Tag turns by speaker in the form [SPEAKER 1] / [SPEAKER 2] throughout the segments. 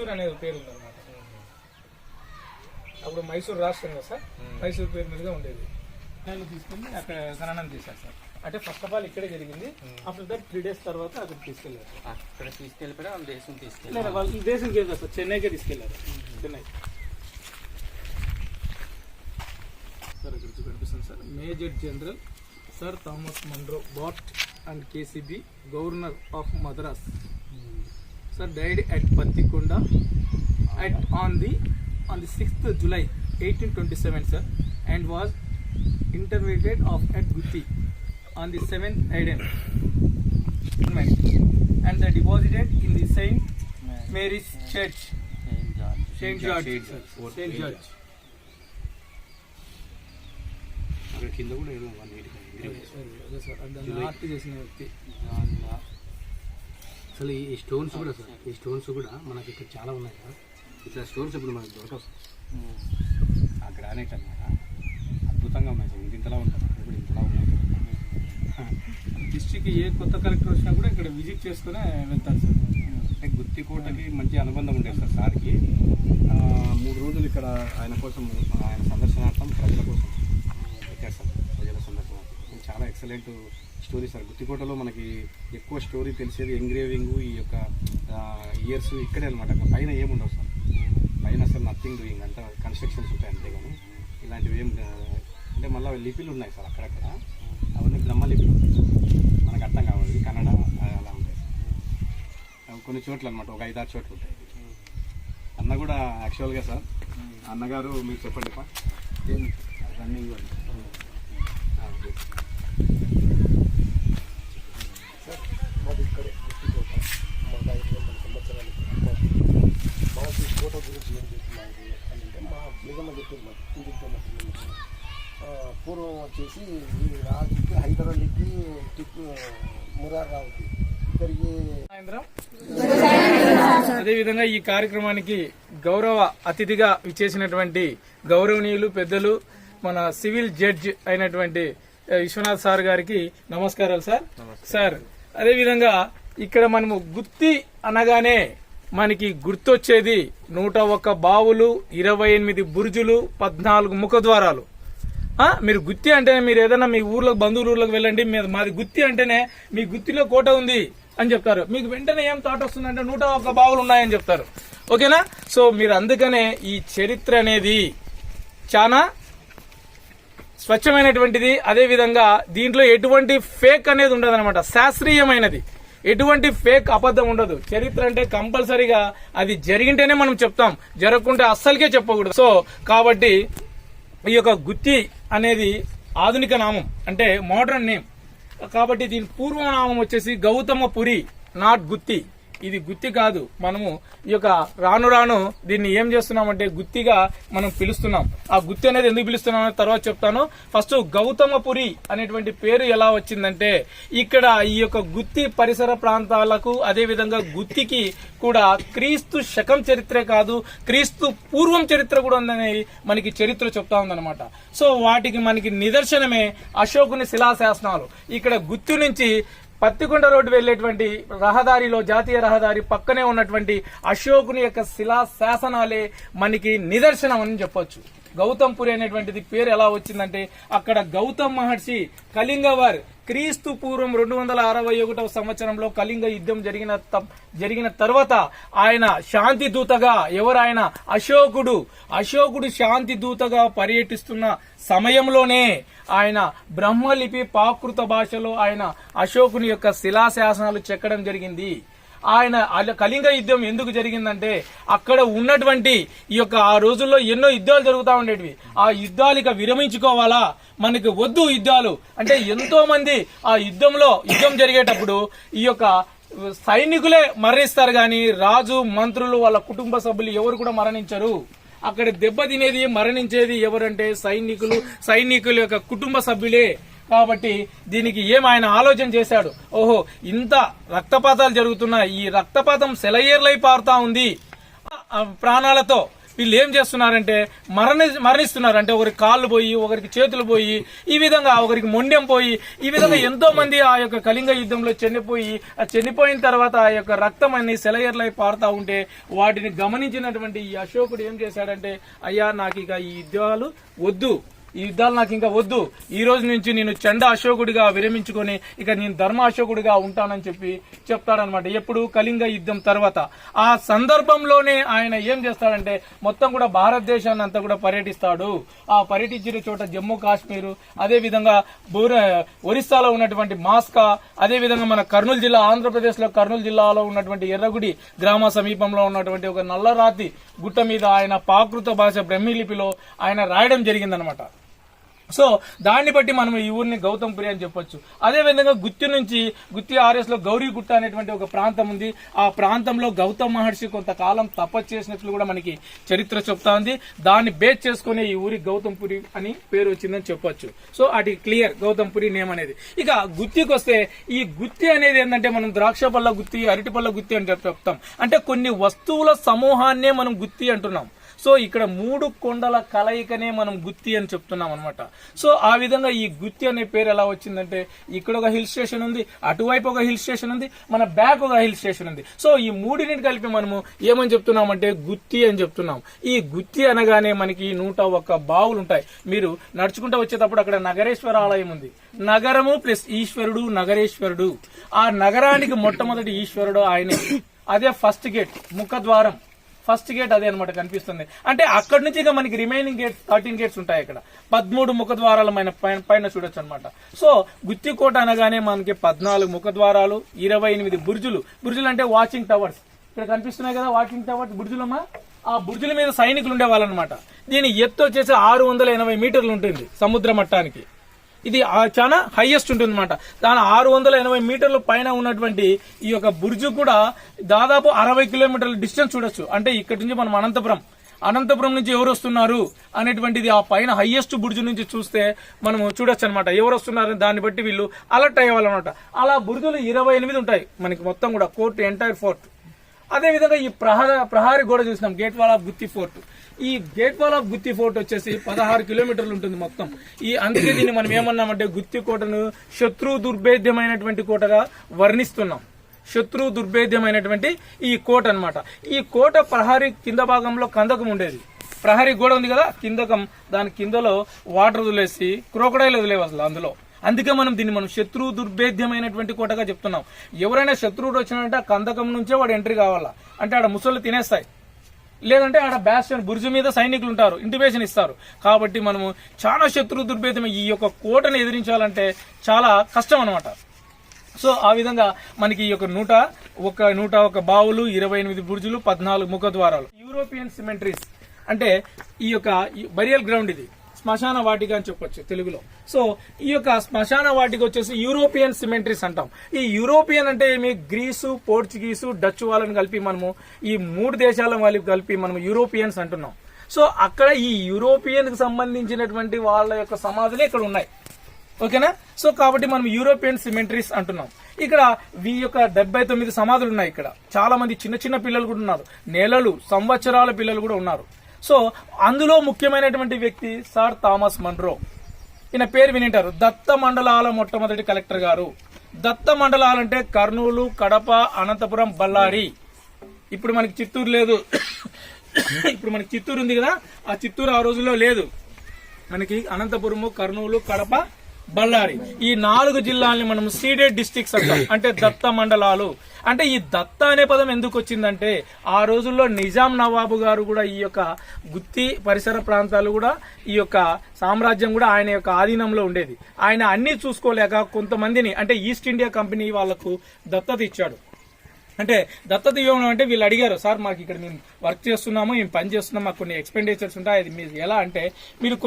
[SPEAKER 1] మైసూర్ అనేది పేరు ఉందన్నమాట. అప్పుడు మైసూర్ రాష్ట్రం కదా సార్, మైసూర్ పేరు మీదుగా ఉండేది. తీసుకుని అక్కడ ఖననం చేశారు సార్. అంటే ఫస్ట్ ఆఫ్ ఆల్ ఇక్కడే జరిగింది. ఆఫ్టర్ దట్ 3 days తర్వాత అక్కడ తీసుకెళ్లారు.
[SPEAKER 2] అక్కడ తీసుకెళ్ళిపోయి వాళ్ళ దేశం
[SPEAKER 1] తీసుకెళ్ళారు. వాళ్ళు ఈ దేశం లేదు సార్, చెన్నైకే తీసుకెళ్లారు. చెన్నై సార్ ఇక్కడ కనిపిస్తుంది sir. Major general sir Thomas Munro Bart and KCB governor of Madras sir died at Pattikonda on the 6th July 1827 sir, and was interred at Gutti on the 7th Aden and deposited in the St. Mary's Church, St. George.
[SPEAKER 2] కింద కూడా ఏదో
[SPEAKER 1] art చేసిన వ్యక్తి.
[SPEAKER 2] అసలు ఈ stones కూడా sir, ఈ stones కూడా మనకి ఇక్కడ చాలా ఉన్నాయి సార్. ఇట్లా స్టోన్స్ ఇప్పుడు మనకు దొరకవు సార్. ఆ గ్రానైట్ అన్నమాట అద్భుతంగా ఉన్నాయి సార్. ఇంతలా ఉంటుంది, ఇప్పుడు ఇంతలా ఉన్నాయి.
[SPEAKER 1] డిస్ట్రిక్ట్ ఏ కొత్త కలెక్టర్ వచ్చినా కూడా ఇక్కడ విజిట్ చేసుకుని వెళ్తారు సార్.
[SPEAKER 2] అంటే గుత్తి కోటకి మంచి అనుబంధం ఉండేది సార్ సార్కి. 3 రోజులు ఇక్కడ ఆయన కోసం, ఆయన సందర్శనార్థం ప్రజల కోసం పెట్టారు సార్. ప్రజల సందర్శనార్థం చాలా ఎక్సలెంట్ స్టోరీ సార్. గుత్తికోటలో మనకి ఎక్కువ స్టోరీ తెలిసేది ఎంగ్రేవింగ్, ఈ యొక్క ఇయర్స్ ఇక్కడే అనమాట. పైన ఏముండవు సార్, పైన అసలు నథింగ్ డూయింగ్, అంతా కన్స్ట్రక్షన్స్ ఉంటాయి అంతే. కానీ ఇలాంటివి ఏం అంటే మళ్ళీ లిపిలు ఉన్నాయి సార్ అక్కడక్కడ. అవన్నీ బ్రహ్మ లిపిలు ఉంటాయి, మనకు అర్థం కావాలి. కన్నడ అలా ఉంటాయి సార్. కొన్ని చోట్ల అనమాట, ఒక 5-6 చోట్ల ఉంటాయి. అన్న కూడా యాక్చువల్గా సార్, అన్నగారు మీరు చెప్పండి రన్నింగ్
[SPEAKER 3] సార్. మాది ఇక్కడే గుత్తికోట. మా 500 సంవత్సరాలకి మాకు ఈ కోట గురించి ఏం చెప్తున్నారు అని అంటే, మా నిజంగా చెప్తుంది మాకు ఇంటితో పూర్వం వచ్చేసి ఈ రాజుకి, హైదరాబాద్కి, టిప్పు మురారావుకి ఇక్కడికి.
[SPEAKER 1] అదేవిధంగా ఈ కార్యక్రమానికి గౌరవ అతిథిగా విచ్చేసినటువంటి గౌరవనీయులు పెద్దలు మన సివిల్ జడ్జ్ అయినటువంటి విశ్వనాథ్ సార్ గారికి నమస్కారాలు సార్. సార్ అదేవిధంగా ఇక్కడ మనము గుత్తి అనగానే మనకి గుర్తొచ్చేది 101 బావులు, 28 బురుజులు, 14 ముఖద్వారాలు. మీరు గుత్తి అంటేనే, మీరు ఏదైనా మీ ఊర్లోకి, బంధువుల ఊర్లోకి వెళ్ళండి, మాది గుత్తి అంటేనే మీ గుత్తిలో కోట ఉంది అని చెప్తారు. మీకు వెంటనే ఏం థాట్ వస్తుందంటే 101 బావులు ఉన్నాయని చెప్తారు. ఓకేనా? సో మీరు అందుకనే ఈ చరిత్ర అనేది చాలా స్వచ్ఛమైనటువంటిది. అదేవిధంగా దీంట్లో ఎటువంటి ఫేక్ అనేది ఉండదు అనమాట. శాస్త్రీయమైనది, ఎటువంటి ఫేక్ అబద్ధం ఉండదు. చరిత్ర అంటే కంపల్సరీగా అది జరిగింటేనే మనం చెప్తాం, జరగకుంటే అస్సలకే చెప్పకూడదు. సో కాబట్టి ఈ యొక్క గుత్తి అనేది ఆధునిక నామం, అంటే మోడర్న్ నేమ్. కాబట్టి దీని పూర్వనామం వచ్చేసి గౌతమపురి, నాట్ గుత్తి. ఇది గుత్తి కాదు. మనము ఈ యొక్క రాను రాను దీన్ని ఏం చేస్తున్నామంటే గుత్తిగా మనం పిలుస్తున్నాం. ఆ గుత్తి అనేది ఎందుకు పిలుస్తున్నాం అనేది తర్వాత చెప్తాను. ఫస్ట్ గౌతమపురి అనేటువంటి పేరు ఎలా వచ్చిందంటే, ఇక్కడ ఈ యొక్క గుత్తి పరిసర ప్రాంతాలకు, అదేవిధంగా గుత్తికి కూడా క్రీస్తు శకం చరిత్రే కాదు, క్రీస్తు పూర్వం చరిత్ర కూడా ఉందని మనకి చరిత్ర చెప్తా ఉందన్నమాట. సో వాటికి మనకి నిదర్శనమే అశోకుని శిలాశాసనాలు. ఇక్కడ గుత్తి నుంచి పత్తికొండ రోడ్డు వెళ్లేటువంటి రహదారిలో, జాతీయ రహదారి పక్కనే ఉన్నటువంటి అశోకుని యొక్క శిలా శాసనాలే మనకి నిదర్శనం అని చెప్పొచ్చు. గౌతంపురి అనేటువంటిది పేరు ఎలా వచ్చిందంటే, అక్కడ గౌతమ్ మహర్షి కళింగవార్ క్రీస్తు పూర్వం 261వ సంవత్సరంలో కళింగ యుద్ధం జరిగిన తర్వాత ఆయన శాంతి దూతగా, ఎవరాయన అశోకుడు శాంతి దూతగా పర్యటిస్తున్న సమయంలోనే ఆయన బ్రహ్మలిపి ప్రాకృత భాషలో ఆయన అశోకుని యొక్క శిలాశాసనాలు చెక్కడం జరిగింది. ఆయన కళింగ యుద్ధం ఎందుకు జరిగిందంటే, అక్కడ ఉన్నటువంటి ఈ యొక్క ఆ రోజుల్లో ఎన్నో యుద్ధాలు జరుగుతూ ఉండేటివి. ఆ యుద్ధాలు ఇక విరమించుకోవాలా, మనకి వద్దు యుద్ధాలు అంటే, ఎంతో మంది ఆ యుద్ధం జరిగేటప్పుడు ఈ యొక్క సైనికులే మరణిస్తారు గాని రాజు, మంత్రులు, వాళ్ళ కుటుంబ సభ్యులు ఎవరు కూడా మరణించరు. అక్కడ దెబ్బతినేది, మరణించేది ఎవరంటే సైనికుల యొక్క కుటుంబ సభ్యులే. కాబట్టి దీనికి ఆయన ఆలోచన చేశాడు, ఓహో ఇంత రక్తపాతాలు జరుగుతున్నా, ఈ రక్తపాతం సెలయేర్లై పారుతా ఉంది, ప్రాణాలతో వీళ్ళు ఏం చేస్తున్నారంటే మరణిస్తున్నారు. అంటే ఒకరికి కాళ్ళు పోయి, ఒకరికి చేతులు పోయి, ఈ విధంగా ఒకరికి మొండెం పోయి, ఈ విధంగా ఎంతో మంది ఆ యొక్క కళింగ యుద్ధంలో చనిపోయి, ఆ చనిపోయిన తర్వాత ఆ యొక్క రక్తం అన్ని సెలయర్లై పారుతా ఉంటే వాటిని గమనించినటువంటి ఈ అశోకుడు ఏం చేశాడంటే, అయ్యా నాకు ఇక ఈ యుద్ధాలు వద్దు, ఈ యుద్ధాలు నాకు ఇంకా వద్దు, ఈ రోజు నుంచి నేను చండ అశోకుడిగా విరమించుకొని ఇక నేను ధర్మ అశోకుడిగా ఉంటానని చెప్పి చెప్తాడనమాట. ఎప్పుడు కళింగ యుద్ధం తర్వాత. ఆ సందర్భంలోనే ఆయన ఏం చేస్తాడంటే మొత్తం కూడా భారతదేశాన్ని అంతా కూడా పర్యటిస్తాడు. ఆ పర్యటించిన చోట జమ్మూ కాశ్మీరు, అదే విధంగా ఒరిస్సాలో ఉన్నటువంటి మాస్కా, అదే విధంగా మన కర్నూలు జిల్లా, ఆంధ్రప్రదేశ్ లో కర్నూలు జిల్లాలో ఉన్నటువంటి ఎర్రగుడి గ్రామ సమీపంలో ఉన్నటువంటి ఒక నల్లరాతి గుట్ట మీద ఆయన ప్రాకృత భాష బ్రహ్మలిపిలో ఆయన రాయడం జరిగిందనమాట. సో దాన్ని బట్టి మనం ఈ ఊరిని గౌతంపురి అని చెప్పొచ్చు. అదే విధంగా గుత్తి నుంచి గుత్తి ఆర్ఎస్ లో గౌరీగుట్ట అనేటువంటి ఒక ప్రాంతం ఉంది. ఆ ప్రాంతంలో గౌతమ మహర్షి కొంతకాలం తపస్సు చేసినట్లు కూడా మనకి చరిత్ర చెప్తా ఉంది. దాన్ని బేస్ చేసుకుని ఈ ఊరి గౌతంపురి అని పేరు వచ్చిందని చెప్పొచ్చు. సో అది క్లియర్, గౌతంపురి నేమ్ అనేది. ఇక గుత్తికి వస్తే, ఈ గుత్తి అనేది ఏంటంటే మనం ద్రాక్ష పళ్ళ గుత్తి, అరటి పళ్ళ గుత్తి అని చెప్తాం. అంటే కొన్ని వస్తువుల సమూహాన్నే మనం గుత్తి అంటున్నాం. సో ఇక్కడ 3 కొండల కలయికనే మనం గుత్తి అని చెప్తున్నాం అనమాట. సో ఆ విధంగా ఈ గుత్తి అనే పేరు ఎలా వచ్చిందంటే, ఇక్కడ ఒక హిల్ స్టేషన్ ఉంది, అటువైపు ఒక హిల్ స్టేషన్ ఉంది, మన బ్యాక్ ఒక హిల్ స్టేషన్ ఉంది. సో ఈ మూడింటిని కలిపి మనము ఏమని చెప్తున్నామంటే గుత్తి అని చెప్తున్నాం. ఈ గుత్తి అనగానే మనకి 101 బావులు ఉంటాయి. మీరు నడుచుకుంటూ వచ్చేటప్పుడు అక్కడ నగరేశ్వర ఆలయం ఉంది. నగరము ప్లస్ ఈశ్వరుడు, నగరేశ్వరుడు. ఆ నగరానికి మొట్టమొదటి ఈశ్వరుడు ఆయనే. అదే ఫస్ట్ గేట్, ముఖద్వారం. ఫస్ట్ గేట్ అదే అనమాట కనిపిస్తుంది. అంటే అక్కడి నుంచి ఇక మనకి రిమైనింగ్ గేట్స్ 13 గేట్స్ ఉంటాయి. ఇక్కడ 13 ముఖద్వారాలు పైన చూడొచ్చు అనమాట. సో గుత్తికోట అనగానే మనకి 14 ముఖద్వారాలు, 28 బుర్జులు. బుర్జులు అంటే వాచింగ్ టవర్స్. ఇక్కడ కనిపిస్తున్నాయి కదా వాచింగ్ టవర్స్, బుర్జులమ్మా. ఆ బుర్జుల మీద సైనికులు ఉండేవాళ్ళనమాట. దీని ఎత్తు వచ్చేసి 680 మీటర్లు ఉంటుంది సముద్ర మట్టానికి. ఇది చాలా హైయెస్ట్ ఉంటుంది అనమాట. దాని 680 మీటర్ల పైన ఉన్నటువంటి ఈ యొక్క బుర్జు కూడా దాదాపు 60 కిలోమీటర్ల డిస్టెన్స్ చూడొచ్చు. అంటే ఇక్కడి నుంచి మనం అనంతపురం నుంచి ఎవరు వస్తున్నారు అనేటువంటిది ఆ పైన హైయెస్ట్ బుర్జు నుంచి చూస్తే మనం చూడొచ్చు అనమాట. ఎవరు వస్తున్నారు దాన్ని బట్టి వీళ్ళు అలర్ట్ అయ్యేవాళ్ళనమాట. అలా బుర్జులు 28 ఉంటాయి మనకి మొత్తం కూడా, కోర్టు ఎంటైర్ ఫోర్ట్. అదే విధంగా ఈ ప్రహారీ గోడ చూసినాం, gate wall of Gutti fort. ఈ gate wall of Gutti fort వచ్చేసి 16 కిలోమీటర్లు ఉంటుంది మొత్తం. అందుకే దీన్ని మనం ఏమన్నామంటే గుత్తి కోటను శత్రు దుర్భేద్యమైనటువంటి కోటగా వర్ణిస్తున్నాం. శత్రు దుర్భేద్యమైనటువంటి ఈ కోట అన్నమాట. ఈ కోట ప్రహారీ కింద భాగంలో కందకం ఉండేది. ప్రహారీ గోడ ఉంది కదా, కిందకం, దాని కిందలో వాటర్ వదిలేసి క్రోకడైల్ వదిలేవాళ్ళు అందులో. అందుకే మనం శత్రు దుర్భేద్యమైనటువంటి కోటగా చెప్తున్నాం. ఎవరైనా శత్రువుడు వచ్చినాడంటే ఆ కందకం నుంచే వాడు ఎంట్రీ కావాలా. అంటే ఆడ ముసళ్ళు తినేస్తాయి, లేదంటే ఆడ బ్యాస్టియన్ బుర్జు మీద సైనికులు ఉంటారు, ఇంటిమేషన్ ఇస్తారు. కాబట్టి మనము చాలా శత్రు దుర్భేద్యం ఈ యొక్క కోటను ఎదిరించాలంటే చాలా కష్టం అనమాట. సో ఆ విధంగా మనకి ఈ యొక్క 101 బావులు, 28 బుర్జులు, 14 ముఖద్వారాలు. యూరోపియన్ సిమెంట్రీస్ అంటే ఈ యొక్క బరియల్ గ్రౌండ్, ఇది శ్మశాన వాటిక అని చెప్పొచ్చు తెలుగులో. సో ఈ యొక్క శ్మశాన వాటిక వచ్చేసి యూరోపియన్ సిమెంట్రీస్ అంటాం. ఈ యూరోపియన్ అంటే ఏమి, గ్రీసు, పోర్చుగీసు, డచ్ వాళ్ళని కలిపి మనము ఈ 3 దేశాల వాళ్ళకి కలిపి మనం యూరోపియన్స్ అంటున్నాం. సో అక్కడ ఈ యూరోపియన్ కి సంబంధించినటువంటి వాళ్ళ యొక్క సమాధులే ఇక్కడ ఉన్నాయి. ఓకేనా. సో కాబట్టి మనం యూరోపియన్ సిమెంట్రీస్ అంటున్నాం. ఇక్కడ ఈ యొక్క 79 సమాధులు ఉన్నాయి. ఇక్కడ చాలా మంది చిన్న పిల్లలు కూడా ఉన్నారు, నెలలు సంవత్సరాల పిల్లలు కూడా ఉన్నారు. సో అందులో ముఖ్యమైనటువంటి వ్యక్తి సర్ థామస్ మన్రో. ఈయన పేరు వినింటారు. దత్త మండలాల మొట్టమొదటి కలెక్టర్ గారు. దత్త మండలాలంటే కర్నూలు, కడప, అనంతపురం, బళ్ళారి. ఇప్పుడు మనకి చిత్తూరు లేదు. ఇప్పుడు మనకి చిత్తూరు ఉంది కదా, ఆ చిత్తూరు ఆ రోజుల్లో లేదు. మనకి అనంతపురము, కర్నూలు, కడప, బళ్ళారి, ఈ 4 జిల్లాల్ని మనం సీడెడ్ డిస్ట్రిక్ట్స్ అంటాం. అంటే దత్త మండలాలు. అంటే ఈ దత్త అనే పదం ఎందుకు వచ్చిందంటే ఆ రోజుల్లో నిజాం నవాబు గారు కూడా ఈ యొక్క గుత్తి పరిసర ప్రాంతాలు కూడా ఈ యొక్క సామ్రాజ్యం కూడా ఆయన యొక్క ఆధీనంలో ఉండేది. ఆయన అన్ని చూసుకోలేక కొంతమందిని, అంటే ఈస్ట్ ఇండియా కంపెనీ వాళ్లకు దత్తత ఇచ్చాడు. అంటే దత్తత ఇవ్వడం అంటే వీళ్ళు అడిగారు, సార్ మాకు ఇక్కడ మేము వర్క్ చేస్తున్నాము, మేము పని చేస్తున్నాం, మాకు కొన్ని ఎక్స్పెండిచర్స్ ఉంటాయి, అది మీరు ఎలా అంటే మీరు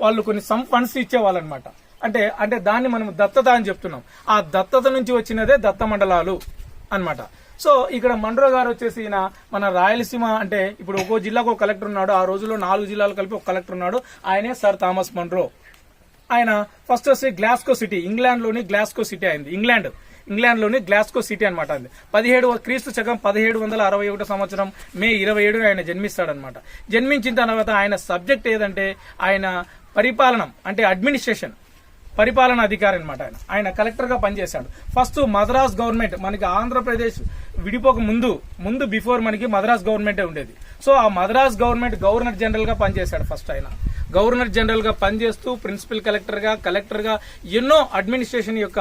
[SPEAKER 1] వాళ్ళు కొన్ని సమ్ ఫండ్స్ ఇచ్చేవాళ్ళు అనమాట. అంటే దాన్ని మనం దత్తత అని చెప్తున్నాం. ఆ దత్తత నుంచి వచ్చినదే దత్త మండలాలు అన్నమాట. సో ఇక్కడ మన్రో గారు వచ్చేసి మన రాయలసీమ, అంటే ఇప్పుడు ఒక్కో జిల్లాకు ఒక కలెక్టర్ ఉన్నాడు. ఆ రోజుల్లో 4 జిల్లాలు కలిపి ఒక కలెక్టర్ ఉన్నాడు. ఆయనే సర్ థామస్ మన్రో. ఆయన ఫస్ట్ వచ్చి గ్లాస్కో సిటీ, ఇంగ్లాండ్లోని గ్లాస్కో సిటీ అయింది. ఇంగ్లాండ్లోని గ్లాస్కో సిటీ అనమాట. అది 1761 సంవత్సరం మే 27 ఆయన జన్మిస్తాడనమాట. జన్మించిన తర్వాత ఆయన సబ్జెక్ట్ ఏదంటే ఆయన పరిపాలనం అంటే అడ్మినిస్ట్రేషన్, పరిపాలన అధికారి అనమాట. ఆయన కలెక్టర్ గా పనిచేశాడు. ఫస్ట్ మద్రాస్ గవర్నమెంట్ మనకి ఆంధ్రప్రదేశ్ విడిపోక ముందు బిఫోర్ మనకి మద్రాస్ గవర్నమెంటే ఉండేది. సో ఆ మద్రాస్ గవర్నమెంట్ గవర్నర్ జనరల్ గా పనిచేశాడు. ఫస్ట్ ఆయన గవర్నర్ జనరల్ గా పనిచేస్తూ ప్రిన్సిపల్ కలెక్టర్ గా ఎన్నో అడ్మినిస్ట్రేషన్ యొక్క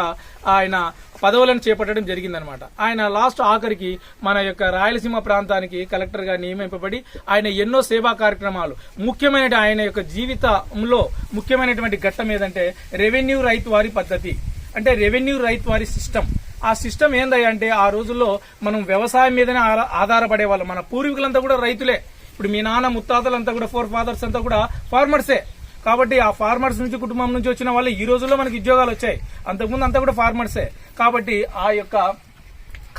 [SPEAKER 1] ఆయన పదవులను చేపట్టడం జరిగిందనమాట. ఆయన లాస్ట్ ఆఖరికి మన యొక్క రాయలసీమ ప్రాంతానికి కలెక్టర్ గా నియమింపబడి ఆయన ఎన్నో సేవా కార్యక్రమాలు, ముఖ్యమైన ఆయన యొక్క జీవితంలో ముఖ్యమైనటువంటి ఘట్టం ఏదంటే రెవెన్యూ రైతు వారి పద్ధతి, అంటే రెవెన్యూ రైతు వారి సిస్టమ్. ఆ సిస్టమ్ ఏందంటే ఆ రోజుల్లో మనం వ్యవసాయం మీదనే ఆధారపడేవాళ్ళం. మన పూర్వీకులంతా కూడా రైతులే. ఇప్పుడు మీ నాన్న ముత్తాతలంతా కూడా ఫోర్ ఫాదర్స్ అంతా కూడా ఫార్మర్సే. కాబట్టి ఆ ఫార్మర్స్ నుంచి కుటుంబం నుంచి వచ్చిన వాళ్ళు ఈ రోజుల్లో మనకి ఉద్యోగాలు వచ్చాయి. అంతకుముందు అంతా కూడా ఫార్మర్సే. కాబట్టి ఆ యొక్క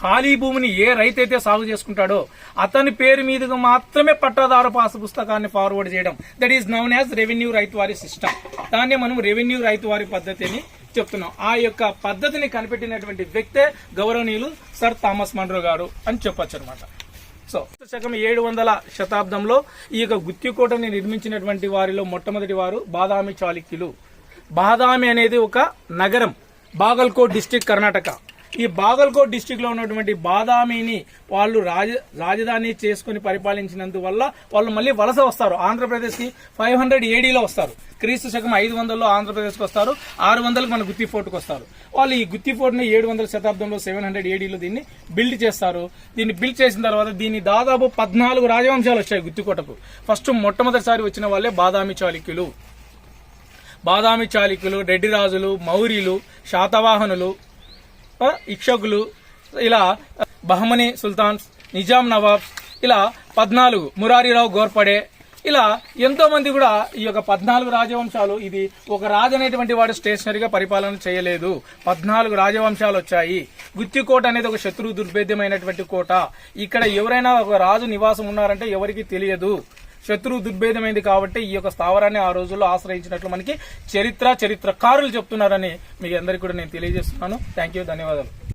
[SPEAKER 1] ఖాళీ భూమిని ఏ రైతు అయితే సాగు చేసుకుంటాడో అతని పేరు మీదుగా మాత్రమే పట్టాదారు పాసు పుస్తకాన్ని ఫార్వర్డ్ చేయడం, that is noun as revenue రైతు వారి సిస్టమ్. దాన్నే మనం రెవెన్యూ రైతు వారి పద్ధతి అని చెప్తున్నాం. ఆ యొక్క పద్ధతిని కనిపెట్టినటువంటి వ్యక్తే గౌరవనీయులు సర్ థామస్ మన్రో గారు అని చెప్పొచ్చు అనమాట. సో శకం 700 శతాబ్దంలో ఈ యొక్క గుత్తికోటని నిర్మించినటువంటి వారిలో మొట్టమొదటి వారు బాదామి చాళుక్యులు. బాదామి అనేది ఒక నగరం, బాగల్కోట్ డిస్టిక్, కర్ణాటక. ఈ బాగల్కోట్ డిస్టిక్ లో ఉన్నటువంటి బాదామిని వాళ్ళు రాజధాని చేసుకుని పరిపాలించినందువల్ల వాళ్ళు మళ్ళీ వలస వస్తారు ఆంధ్రప్రదేశ్ కి. 500 ADలో వస్తారు. క్రీస్తు శకం 500లో ఆంధ్రప్రదేశ్ కు వస్తారు. 600కి మన గుత్తి ఫోర్ట్కి వస్తారు. వాళ్ళు ఈ గుత్తి ఫోర్ట్ ని 700 శతాబ్దంలో 700 ADలో దీన్ని బిల్డ్ చేస్తారు. దీన్ని బిల్డ్ చేసిన తర్వాత దీన్ని దాదాపు 14 రాజవంశాలు వచ్చాయి గుత్తికోటకు. ఫస్ట్ మొట్టమొదటిసారి వచ్చిన వాళ్ళే బాదామి చాళుక్యులు. రెడ్డి రాజులు, మౌర్యులు, శాతవాహనులు, ఇక్షకులు, ఇలా బహమనీ సుల్తాన్స్, నిజాం నవాబ్స్, ఇలా 14 మురారీరావు గోర్పడే, ఇలా ఎంతో మంది కూడా ఈ యొక్క 14 రాజవంశాలు. ఇది ఒక రాజు అనేటువంటి వాడు స్టేషనరీగా పరిపాలన చేయలేదు. 14 రాజవంశాలు వచ్చాయి. గుత్తికోట అనేది ఒక శత్రు దుర్భేద్యమైనటువంటి కోట. ఇక్కడ ఎవరైనా ఒక రాజు నివాసం ఉన్నారంటే ఎవరికి తెలియదు. శత్రు దుర్భేదమైంది కాబట్టి ఈ యొక్క స్థావరాన్ని ఆ రోజుల్లో ఆశ్రయించినట్లు మనకి చరిత్రకారులు చెప్తున్నారని మీ అందరికీ కూడా నేను తెలియజేస్తున్నాను. థ్యాంక్ యూ, ధన్యవాదాలు.